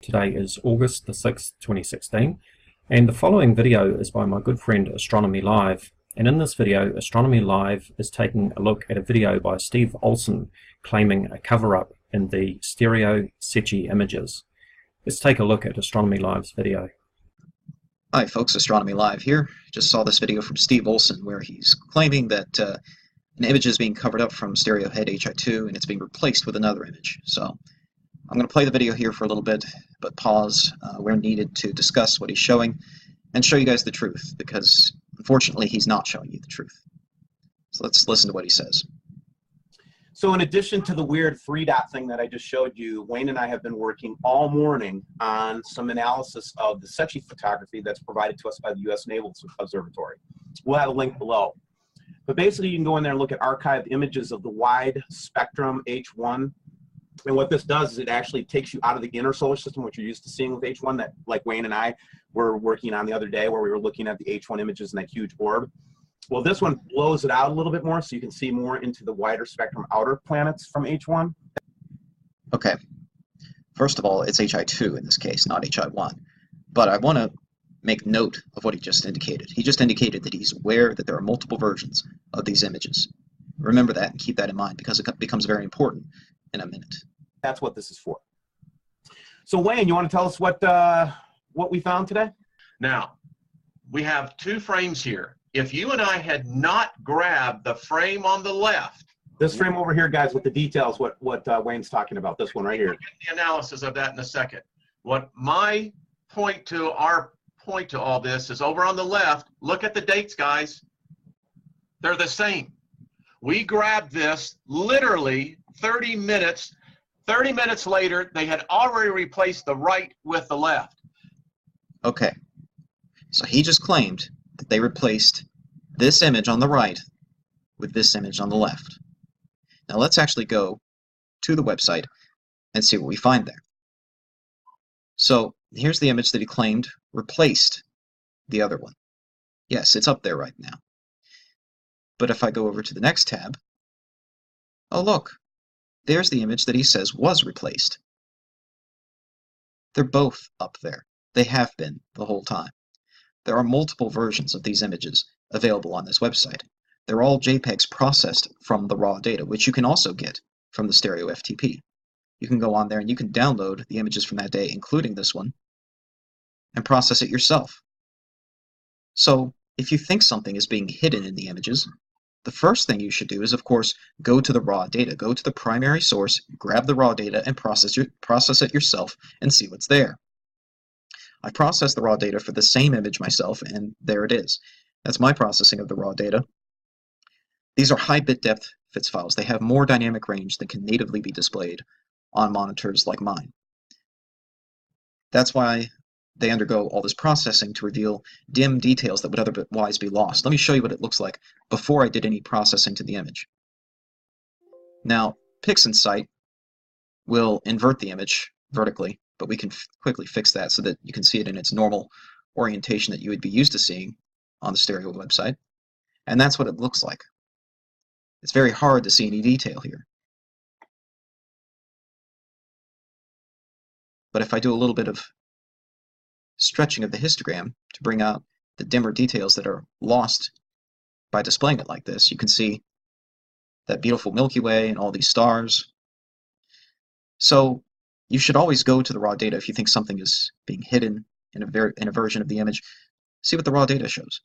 Today is August the 6th, 2016, and the following video is by my good friend Astronomy Live. And in this video, Astronomy Live is taking a look at a video by Steve Olson claiming a cover-up in the STEREO SECCHI images. Let's take a look at Astronomy Live's video. Hi folks, Astronomy Live here. Just saw this video from Steve Olson where he's claiming that an image is being covered up from stereo head HI2 and it's being replaced with another image. So I'm going to play the video here for a little bit, but pause where needed to discuss what he's showing and show you guys the truth, because unfortunately he's not showing you the truth. So let's listen to what he says. So in addition to the weird 3-dot thing that I just showed you, Wayne and I have been working all morning on some analysis of the SECCHI photography that's provided to us by the U.S. Naval Observatory. We'll have a link below. But basically you can go in there and look at archived images of the wide spectrum H1. And what this does is it actually takes you out of the inner solar system, which you're used to seeing with H1, that like Wayne and I were working on the other day, where we were looking at the H1 images in that huge orb. Well, this one blows it out a little bit more, so you can see more into the wider spectrum outer planets from H1. Okay. First of all, it's HI2 in this case, not HI1. But I want to make note of what he just indicated. He just indicated that he's aware that there are multiple versions of these images. Remember that and keep that in mind, because it becomes very important in a minute. That's what this is for. So Wayne, you want to tell us what we found today? Now, we have two frames here. If you and I had not grabbed the frame on the left, this frame over here, guys, with the details, what Wayne's talking about, this one right here. we'll get the analysis of that in a second. What my point to our point to all this is over on the left, look at the dates, guys. They're the same. We grabbed this literally 30 minutes. 30 minutes later, they had already replaced the right with the left. Okay. So he just claimed that they replaced this image on the right with this image on the left. Now let's actually go to the website and see what we find there. So here's the image that he claimed replaced the other one. Yes, it's up there right now. But if I go over to the next tab, oh look, there's the image that he says was replaced. They're both up there. They have been the whole time. There are multiple versions of these images available on this website. They're all JPEGs processed from the raw data, which you can also get from the Stereo FTP. You can go on there and you can download the images from that day, including this one, and process it yourself. So if you think something is being hidden in the images, the first thing you should do is, of course, go to the raw data. Go to the primary source, grab the raw data, and process it yourself and see what's there. I processed the raw data for the same image myself, and there it is. That's my processing of the raw data. These are high bit depth FITS files. They have more dynamic range than can natively be displayed on monitors like mine. That's why they undergo all this processing to reveal dim details that would otherwise be lost. Let me show you what it looks like before I did any processing to the image. Now, PixInsight will invert the image vertically, but we can quickly fix that so that you can see it in its normal orientation that you would be used to seeing on the Stereo website. And that's what it looks like. It's very hard to see any detail here. But if I do a little bit of stretching of the histogram to bring out the dimmer details that are lost by displaying it like this, you can see that beautiful Milky Way and all these stars. So you should always go to the raw data if you think something is being hidden in a version of the image. See what the raw data shows.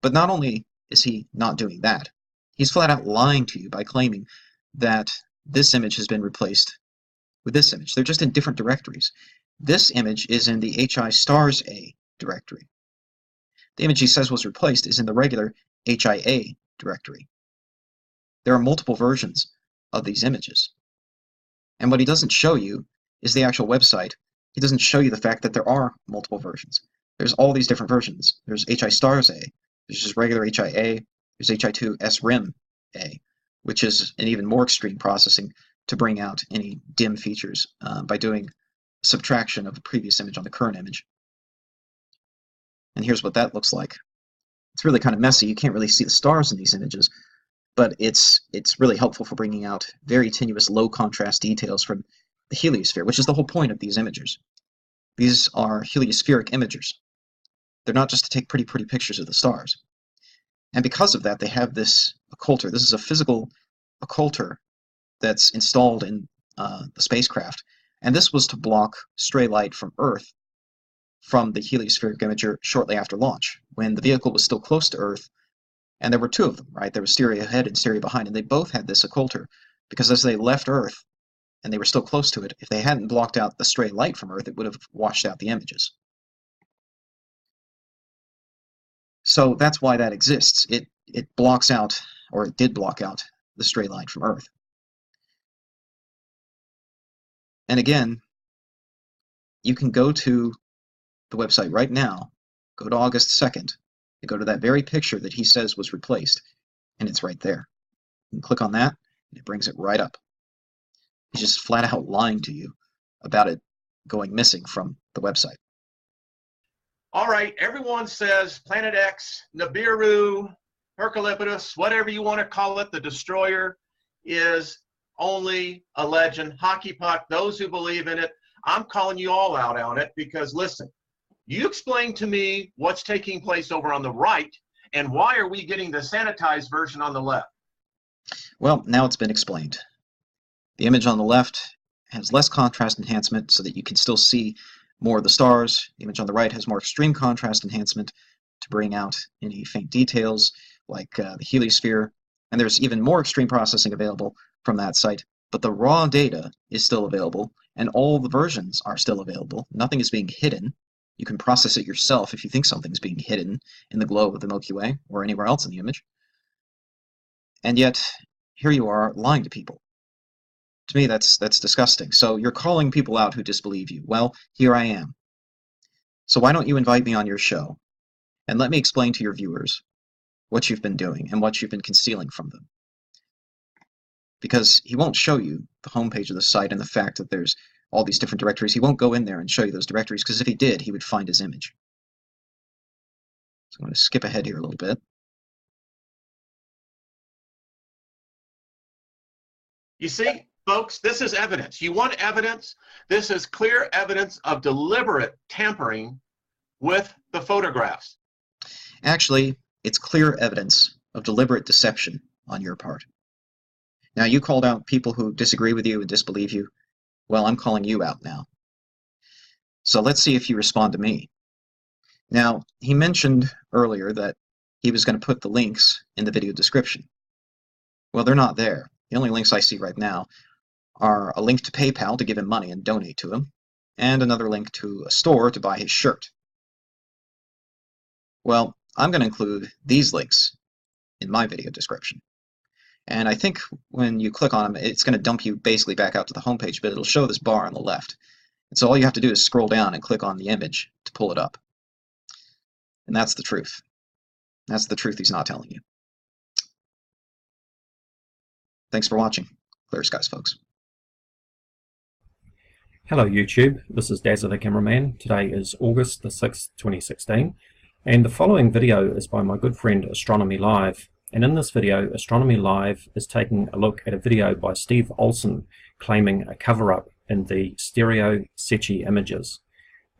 But not only is he not doing that, he's flat out lying to you by claiming that this image has been replaced with this image. They're just in different directories. This image is in the HI stars A directory. The image he says was replaced is in the regular HIA directory. There are multiple versions of these images. And what he doesn't show you is the actual website. He doesn't show you the fact that there are multiple versions. There's all these different versions. There's HI stars A, there's just regular HIA, there's HI2 SRIM A, which is an even more extreme processing to bring out any dim features by doing subtraction of a previous image on the current image. And here's what that looks like. It's really kind of messy. You can't really see the stars in these images, but it's really helpful for bringing out very tenuous low contrast details from the heliosphere, which is the whole point of these images. These are heliospheric imagers. They're not just to take pretty pictures of the stars. And because of that, they have this occulter. This is a physical occulter that's installed in the spacecraft. And this was to block stray light from Earth from the heliospheric imager shortly after launch, when the vehicle was still close to Earth. And there were two of them, right? There was stereo ahead and stereo behind, and they both had this occulter, because as they left Earth and they were still close to it, if they hadn't blocked out the stray light from Earth, it would have washed out the images. So that's why that exists. It blocks out, or it did block out, the stray light from Earth. And again, you can go to the website right now, go to August 2nd, and go to that very picture that he says was replaced, and it's right there. You can click on that, and it brings it right up. He's just flat out lying to you about it going missing from the website. All right, everyone says Planet X, Nibiru, Herculepidus, whatever you want to call it, the destroyer, is only a legend. Hockey puck, those who believe in it, I'm calling you all out on it, because listen, you explain to me what's taking place over on the right, and why are we getting the sanitized version on the left? Well, now it's been explained. The image on the left has less contrast enhancement so that you can still see more of the stars. The image on the right has more extreme contrast enhancement to bring out any faint details like the heliosphere. And there's even more extreme processing available from that site. But the raw data is still available, and all the versions are still available. Nothing is being hidden. You can process it yourself if you think something's being hidden in the glow of the Milky Way or anywhere else in the image. And yet, here you are lying to people. To me, that's disgusting. So you're calling people out who disbelieve you. Well, here I am. So why don't you invite me on your show and let me explain to your viewers what you've been doing and what you've been concealing from them. Because he won't show you the homepage of the site and the fact that there's all these different directories. He won't go in there and show you those directories, because if he did, he would find his image. So I'm going to skip ahead here a little bit. You see, folks, this is evidence. You want evidence? This is clear evidence of deliberate tampering with the photographs. Actually, it's clear evidence of deliberate deception on your part. Now, you called out people who disagree with you and disbelieve you. Well, I'm calling you out now. So let's see if you respond to me. Now, he mentioned earlier that he was going to put the links in the video description. Well, they're not there. The only links I see right now are a link to PayPal to give him money and donate to him, and another link to a store to buy his shirt. Well, I'm going to include these links in my video description. And I think when you click on them, it's going to dump you basically back out to the homepage, but it'll show this bar on the left. And so all you have to do is scroll down and click on the image to pull it up. And that's the truth. That's the truth he's not telling you. Thanks for watching. Clear skies, folks. Hello YouTube, this is Dazza the Cameraman. Today is August the 6th, 2016, and the following video is by my good friend Astronomy Live. And in this video, Astronomy Live is taking a look at a video by Steve Olson claiming a cover-up in the Stereo SECCHI images.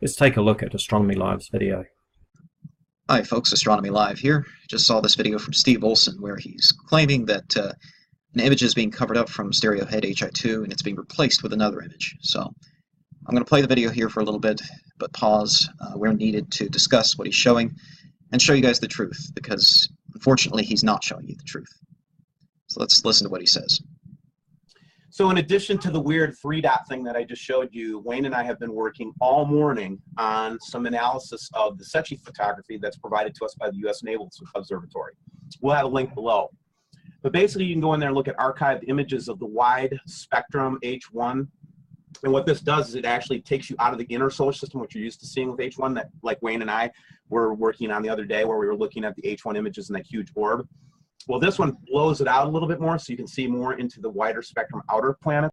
Let's take a look at Astronomy Live's video. Hi folks, Astronomy Live here. Just saw this video from Steve Olson where he's claiming that an image is being covered up from stereo head HI2 and it's being replaced with another image. So I'm going to play the video here for a little bit, but pause where needed to discuss what he's showing and show you guys the truth, because unfortunately he's not showing you the truth. So let's listen to what he says. So in addition to the weird 3-dot thing that I just showed you, Wayne and I have been working all morning on some analysis of the SECCHI photography that's provided to us by the U.S. Naval Observatory. We'll have a link below. But basically you can go in there and look at archived images of the wide spectrum H1. And what this does is it actually takes you out of the inner solar system, which you're used to seeing with H1, that like Wayne and I were working on the other day, where we were looking at the H1 images in that huge orb. Well, this one blows it out a little bit more, so you can see more into the wider spectrum outer planets.